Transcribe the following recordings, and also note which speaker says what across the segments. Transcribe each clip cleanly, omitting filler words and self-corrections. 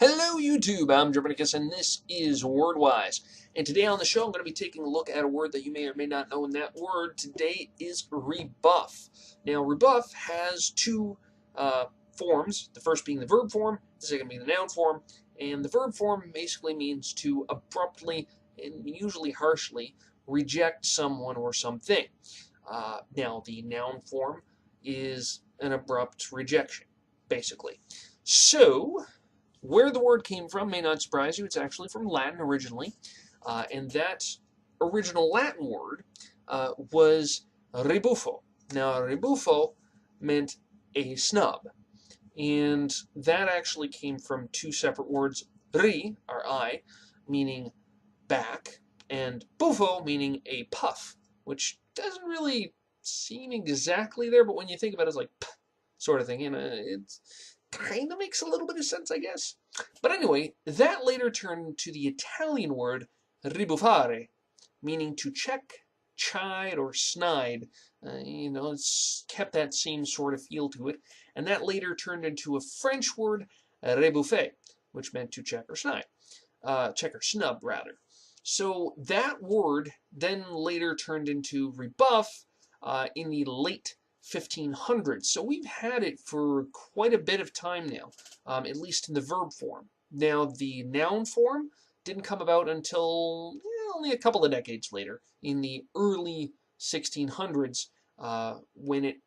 Speaker 1: Hello YouTube, I'm Drominicus and this is WordWise. And today on the show I'm going to be taking a look at a word that you may or may not know, and that word today is rebuff. Now rebuff has two forms, the first being the verb form, the second being the noun form, and the verb form basically means to abruptly and usually harshly reject someone or something. Now the noun form is an abrupt rejection, basically. So, where the word came from may not surprise you. It's actually from Latin originally, and that original Latin word was rebuffo. Now, rebuffo meant a snub, and that actually came from two separate words, ri, or I, meaning back, and buffo, meaning a puff, which doesn't really seem exactly there, but when you think about it, it's like, sort of thing, and it's kind of makes a little bit of sense, I guess. But anyway, that later turned to the Italian word ribuffare, meaning to check, chide, or snide. It's kept that same sort of feel to it. And that later turned into a French word, rebuffet, which meant to check or snide. Check or snub, rather. So that word then later turned into rebuff in the late 1500s. So we've had it for quite a bit of time now, at least in the verb form. Now, the noun form didn't come about until only a couple of decades later, in the early 1600s, when it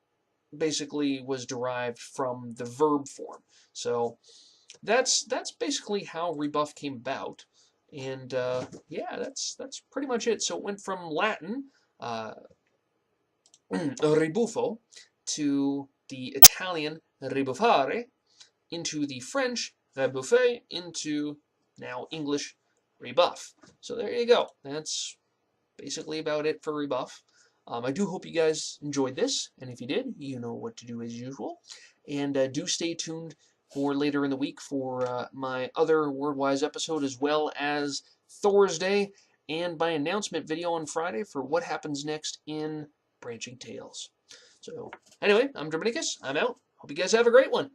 Speaker 1: basically was derived from the verb form. So that's basically how rebuff came about. And yeah, that's pretty much it. So it went from Latin, rebuffo, to the Italian ribuffare, into the French rebuffet, into now English rebuff. So there you go. That's basically about it for rebuff. I do hope you guys enjoyed this, and if you did, you know what to do as usual. And do stay tuned for later in the week for my other WordWise episode, as well as Thursday and my announcement video on Friday for what happens next in Branching Tales. So, anyway, I'm Drominicus. I'm out. Hope you guys have a great one.